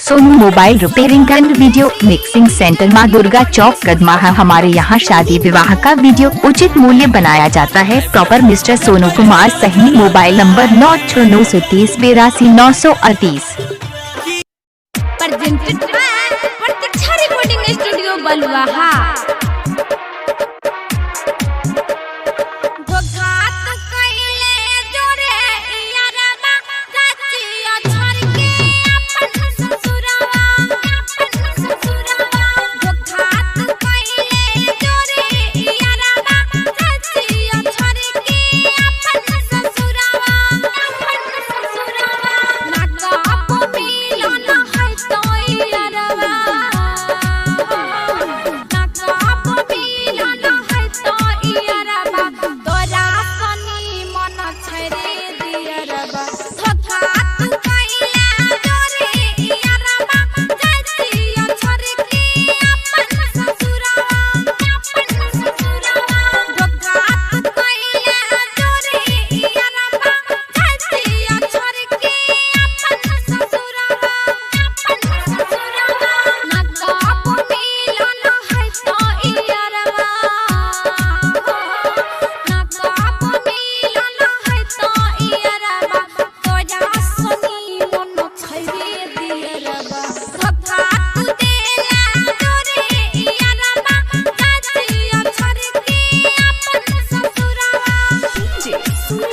Sonu mobile repairing and video mixing centre माँ दुर्गा चौक कदमा है। हमारे यहाँ शादी विवाह का वीडियो उचित मूल्य बनाया जाता है। प्रॉपर मिस्टर सोनू कुमार सही। Mobile number 9693082938। प्रतीक्षा recording studio Baluaha.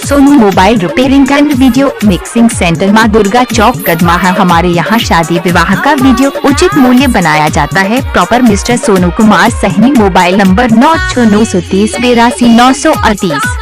Sonu mobile repairing and video mixing centre माँ दुर्गा चौक कदमा है। हमारे यहाँ शादी विवाह का वीडियो उचित मूल्य बनाया जाता है। प्रॉपर मिस्टर सोनू कुमार सही। Mobile number 9693082938।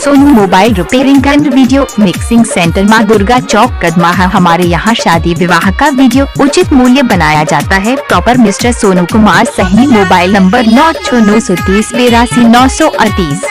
Sonu mobile repairing and video mixing centre माँ दुर्गा चौक कदमा है। हमारे यहाँ शादी विवाह का वीडियो उचित मूल्य बनाया जाता है। प्रॉपर मिस्टर सोनू कुमार सही। Mobile number 9693082938।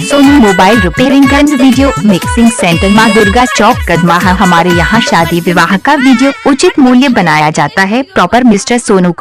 Sonu mobile repairing and video mixing centre माँ दुर्गा चौक कदमा है। हमारे यहाँ शादी विवाह का वीडियो उचित मूल्य बनाया जाता है। Proper mister Sonu